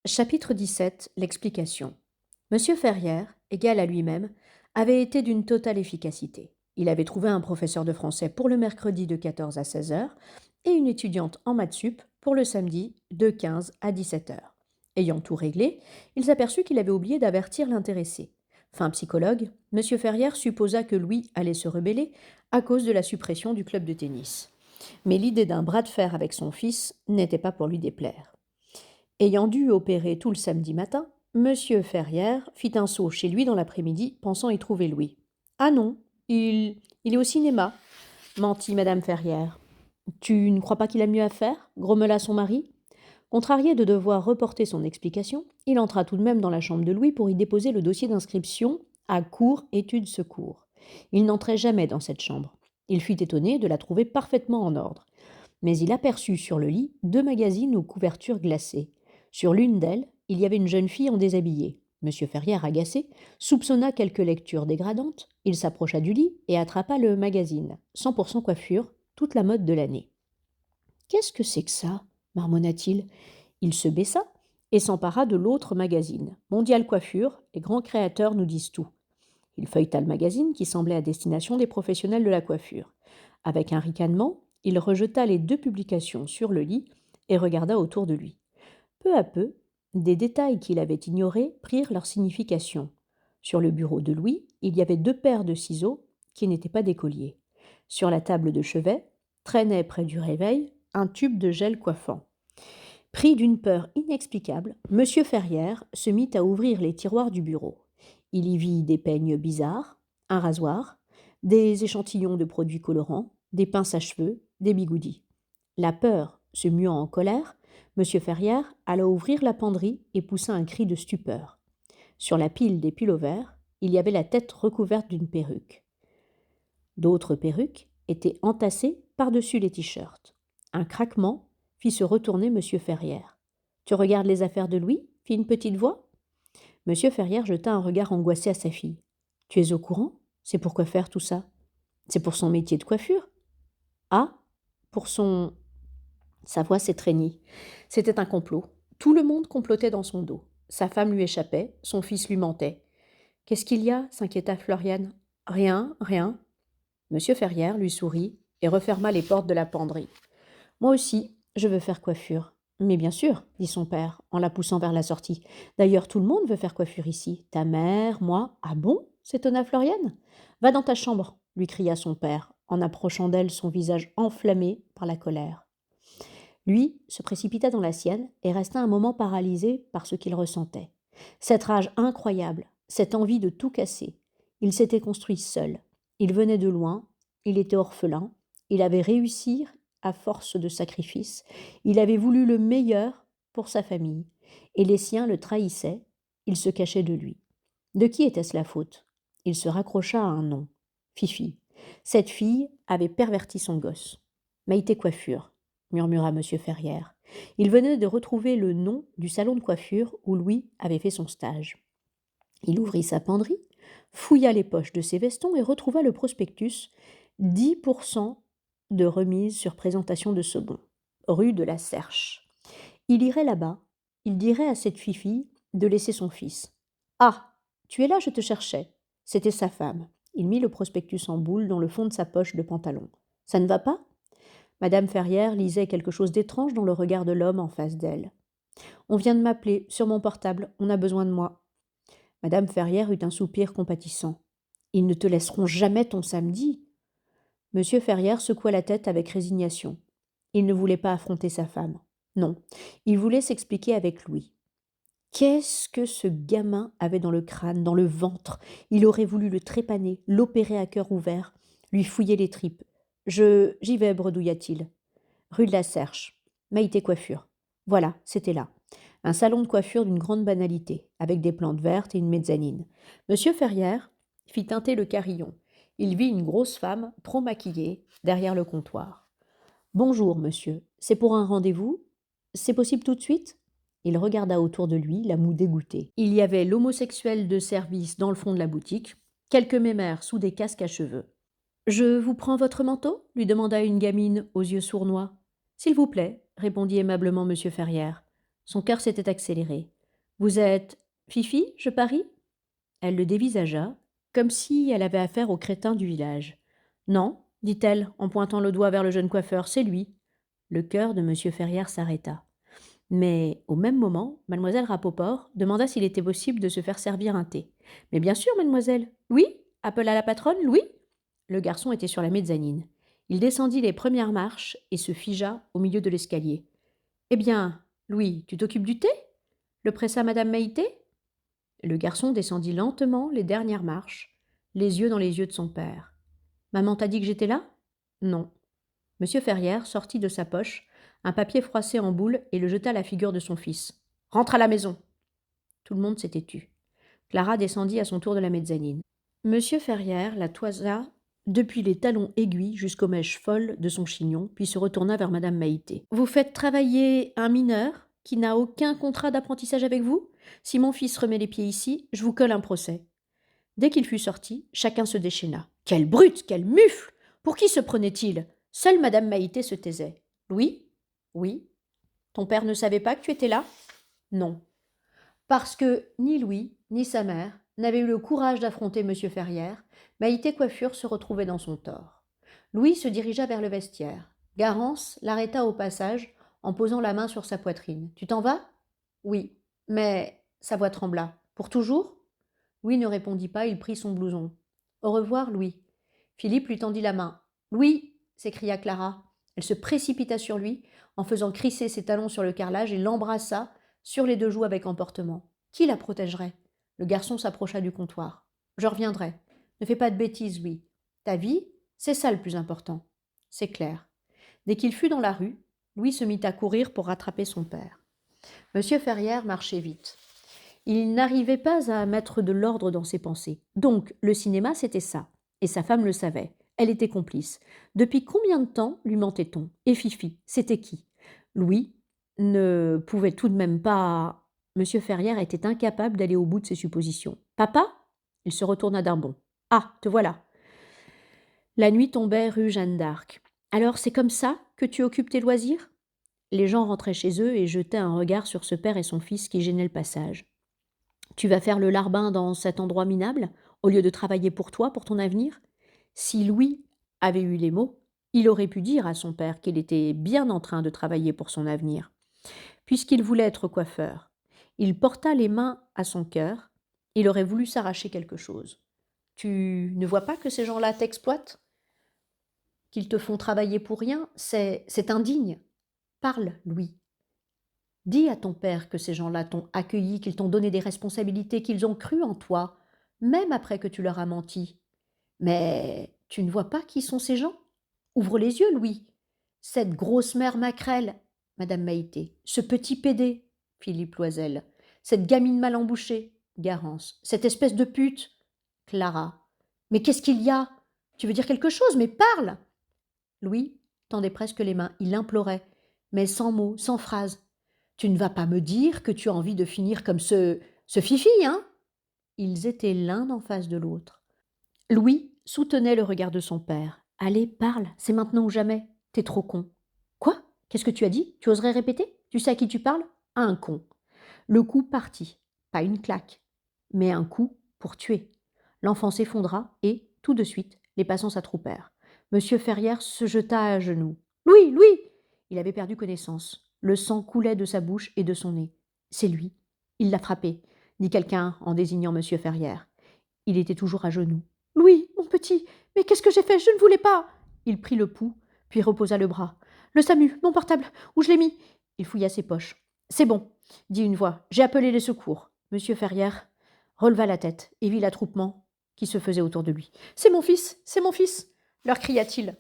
Chapitre 17. L'explication. Monsieur Ferrière, égal à lui-même, avait été d'une totale efficacité. Il avait trouvé un professeur de français pour le mercredi de 14 à 16 heures et une étudiante en maths sup pour le samedi de 15 à 17 heures. Ayant tout réglé, il s'aperçut qu'il avait oublié d'avertir l'intéressé. Fin psychologue, Monsieur Ferrière supposa que Louis allait se rebeller à cause de la suppression du club de tennis. Mais l'idée d'un bras de fer avec son fils n'était pas pour lui déplaire. Ayant dû opérer tout le samedi matin, Monsieur Ferrière fit un saut chez lui dans l'après-midi, pensant y trouver Louis. Ah non, il est au cinéma, mentit Madame Ferrière. Tu ne crois pas qu'il a mieux à faire grommela son mari. Contrarié de devoir reporter son explication, il entra tout de même dans la chambre de Louis pour y déposer le dossier d'inscription à cours études secours. Il n'entrait jamais dans cette chambre. Il fut étonné de la trouver parfaitement en ordre. Mais il aperçut sur le lit 2 magazines aux couvertures glacées. Sur l'une d'elles, il y avait une jeune fille en déshabillé. Monsieur Ferrière, agacé, soupçonna quelque lecture dégradante. Il s'approcha du lit et attrapa le magazine. 100% coiffure, toute la mode de l'année. Qu'est-ce que c'est que ça marmonna-t-il. Il se baissa et s'empara de l'autre magazine. Mondial coiffure, les grands créateurs nous disent tout. Il feuilleta le magazine qui semblait à destination des professionnels de la coiffure. Avec un ricanement, il rejeta les 2 publications sur le lit et regarda autour de lui. Peu à peu, des détails qu'il avait ignorés prirent leur signification. Sur le bureau de Louis, il y avait 2 paires de ciseaux qui n'étaient pas des colliers. Sur la table de chevet, traînait près du réveil un tube de gel coiffant. Pris d'une peur inexplicable, Monsieur Ferrière se mit à ouvrir les tiroirs du bureau. Il y vit des peignes bizarres, un rasoir, des échantillons de produits colorants, des pinces à cheveux, des bigoudis. La peur se muant en colère, Monsieur Ferrière alla ouvrir la penderie et poussa un cri de stupeur. Sur la pile des pullovers, il y avait la tête recouverte d'une perruque. D'autres perruques étaient entassées par-dessus les t-shirts. Un craquement fit se retourner Monsieur Ferrière. Tu regardes les affaires de Louis fit une petite voix. Monsieur Ferrière jeta un regard angoissé à sa fille. Tu es au courant? C'est pour quoi faire tout ça? C'est pour son métier de coiffure? Ah, pour son... Sa voix s'étreignit. C'était un complot. Tout le monde complotait dans son dos. Sa femme lui échappait, son fils lui mentait. Qu'est-ce qu'il y a s'inquiéta Floriane. Rien, rien. Monsieur Ferrière lui sourit et referma les portes de la penderie. Moi aussi, je veux faire coiffure. Mais bien sûr, dit son père, en la poussant vers la sortie. D'ailleurs, tout le monde veut faire coiffure ici. Ta mère, moi. Ah bon s'étonna Floriane. Va dans ta chambre, lui cria son père, en approchant d'elle son visage enflammé par la colère. Lui se précipita dans la sienne et resta un moment paralysé par ce qu'il ressentait. Cette rage incroyable, cette envie de tout casser. Il s'était construit seul. Il venait de loin, il était orphelin, il avait réussi à force de sacrifices, il avait voulu le meilleur pour sa famille, et les siens le trahissaient, il se cachait de lui. De qui était-ce la faute? Il se raccrocha à un nom. Fifi. Cette fille avait perverti son gosse. Maïté Coiffure, murmura Monsieur Ferrière. Il venait de retrouver le nom du salon de coiffure où Louis avait fait son stage. Il ouvrit sa penderie, fouilla les poches de ses vestons et retrouva le prospectus 10% de remise sur présentation de second, rue de la Serche. Il irait là-bas, il dirait à cette fifille de laisser son fils. Ah, tu es là, je te cherchais. C'était sa femme. Il mit le prospectus en boule dans le fond de sa poche de pantalon. Ça ne va pas? Madame Ferrière lisait quelque chose d'étrange dans le regard de l'homme en face d'elle. On vient de m'appeler, sur mon portable, on a besoin de moi. Madame Ferrière eut un soupir compatissant. Ils ne te laisseront jamais ton samedi. Monsieur Ferrière secoua la tête avec résignation. Il ne voulait pas affronter sa femme. Non, il voulait s'expliquer avec Louis. Qu'est-ce que ce gamin avait dans le crâne, dans le ventre? Il aurait voulu le trépaner, l'opérer à cœur ouvert, lui fouiller les tripes. J'y vais, bredouilla-t-il. Rue de la Serche. Maïté Coiffure. Voilà, c'était là. Un salon de coiffure d'une grande banalité, avec des plantes vertes et une mezzanine. Monsieur Ferrière fit teinter le carillon. Il vit une grosse femme, trop maquillée, derrière le comptoir. Bonjour, monsieur. C'est pour un rendez-vous? C'est possible tout de suite? Il regarda autour de lui, la moue dégoûtée. Il y avait l'homosexuel de service dans le fond de la boutique, quelques mémères sous des casques à cheveux. Je vous prends votre manteau? Lui demanda une gamine aux yeux sournois. S'il vous plaît, répondit aimablement monsieur Ferrière. Son cœur s'était accéléré. « Vous êtes Fifi, je parie ?» Elle le dévisagea, comme si elle avait affaire au crétin du village. « Non, dit-elle, en pointant le doigt vers le jeune coiffeur, c'est lui. » Le cœur de M. Ferrières s'arrêta. Mais, au même moment, mademoiselle Rapoport demanda s'il était possible de se faire servir un thé. « Mais bien sûr, mademoiselle. Louis ?» appela la patronne. « Louis ?» Le garçon était sur la mezzanine. Il descendit les premières marches et se figea au milieu de l'escalier. « Eh bien, Louis, tu t'occupes du thé ?» le pressa madame Maïté. Le garçon descendit lentement les dernières marches, les yeux dans les yeux de son père. « Maman t'a dit que j'étais là ?»« Non. » Monsieur Ferrières sortit de sa poche un papier froissé en boule et le jeta à la figure de son fils. « Rentre à la maison !» Tout le monde s'était tu. Clara descendit à son tour de la mezzanine. Monsieur Ferrières la toisa depuis les talons aiguilles jusqu'aux mèches folles de son chignon, puis se retourna vers madame Maïté. « Vous faites travailler un mineur qui n'a aucun contrat d'apprentissage avec vous ? Si mon fils remet les pieds ici, je vous colle un procès. » Dès qu'il fut sorti, chacun se déchaîna. « Quelle brute, quel mufle ! Pour qui se prenait-il » Seule madame Maïté se taisait. « Louis ? Oui. Ton père ne savait pas que tu étais là ? Non. Parce que ni Louis, ni sa mère n'avaient eu le courage d'affronter M. Ferrières, Maïté Coiffure se retrouvait dans son tort. Louis se dirigea vers le vestiaire. Garance l'arrêta au passage en posant la main sur sa poitrine. « Tu t'en vas ?»« Oui. » Mais sa voix trembla. « Pour toujours ?» Louis ne répondit pas, il prit son blouson. « Au revoir, Louis. » Philippe lui tendit la main. « Louis !» s'écria Clara. Elle se précipita sur lui, en faisant crisser ses talons sur le carrelage et l'embrassa sur les deux joues avec emportement. Qui la protégerait ? Le garçon s'approcha du comptoir. « Je reviendrai. Ne fais pas de bêtises, Louis. Ta vie, c'est ça le plus important. » C'est clair. Dès qu'il fut dans la rue, Louis se mit à courir pour rattraper son père. Monsieur Ferrières marchait vite. Il n'arrivait pas à mettre de l'ordre dans ses pensées. Donc, le cinéma, c'était ça. Et sa femme le savait. Elle était complice. Depuis combien de temps lui mentait-on ? Et Fifi, c'était qui ? Louis ne pouvait tout de même pas... Monsieur Ferrières était incapable d'aller au bout de ses suppositions. « Papa ?» Il se retourna d'un bond. « Ah, te voilà !» La nuit tombait rue Jeanne d'Arc. « Alors, c'est comme ça que tu occupes tes loisirs ?» Les gens rentraient chez eux et jetaient un regard sur ce père et son fils qui gênaient le passage. « Tu vas faire le larbin dans cet endroit minable, au lieu de travailler pour toi, pour ton avenir ?» Si Louis avait eu les mots, il aurait pu dire à son père qu'il était bien en train de travailler pour son avenir. Puisqu'il voulait être coiffeur, il porta les mains à son cœur, il aurait voulu s'arracher quelque chose. « Tu ne vois pas que ces gens-là t'exploitent ? Qu'ils te font travailler pour rien ? C'est indigne. Parle, Louis. Dis à ton père que ces gens-là t'ont accueilli, qu'ils t'ont donné des responsabilités, qu'ils ont cru en toi, même après que tu leur as menti. Mais tu ne vois pas qui sont ces gens ? Ouvre les yeux, Louis. Cette grosse mère maquerelle, madame Maïté, ce petit pédé, Philippe Loisel, cette gamine mal embouchée, Garance, cette espèce de pute, Clara. Mais qu'est-ce qu'il y a ? Tu veux dire quelque chose, mais parle !» Louis tendait presque les mains, il implorait, mais sans mots, sans phrase. « Tu ne vas pas me dire que tu as envie de finir comme ce Fifi, hein ?» Ils étaient l'un en face de l'autre. Louis soutenait le regard de son père. « Allez, parle, c'est maintenant ou jamais. T'es trop con. »« Quoi ? Qu'est-ce que tu as dit ? Tu oserais répéter ? Tu sais à qui tu parles ? À un con. » Le coup partit. Pas une claque, mais un coup pour tuer. L'enfant s'effondra et, tout de suite, les passants s'attroupèrent. Monsieur Ferrières se jeta à genoux. « Louis, Louis !» Il avait perdu connaissance. Le sang coulait de sa bouche et de son nez. « C'est lui. Il l'a frappé », dit quelqu'un en désignant Monsieur Ferrières. Il était toujours à genoux. « Louis, mon petit, mais qu'est-ce que j'ai fait ? Je ne voulais pas !» Il prit le pouls, puis reposa le bras. « Le SAMU, mon portable, où je l'ai mis ?» Il fouilla ses poches. « C'est bon, » dit une voix. « J'ai appelé les secours. » Monsieur Ferrières releva la tête et vit l'attroupement qui se faisait autour de lui. « C'est mon fils, leur cria-t-il.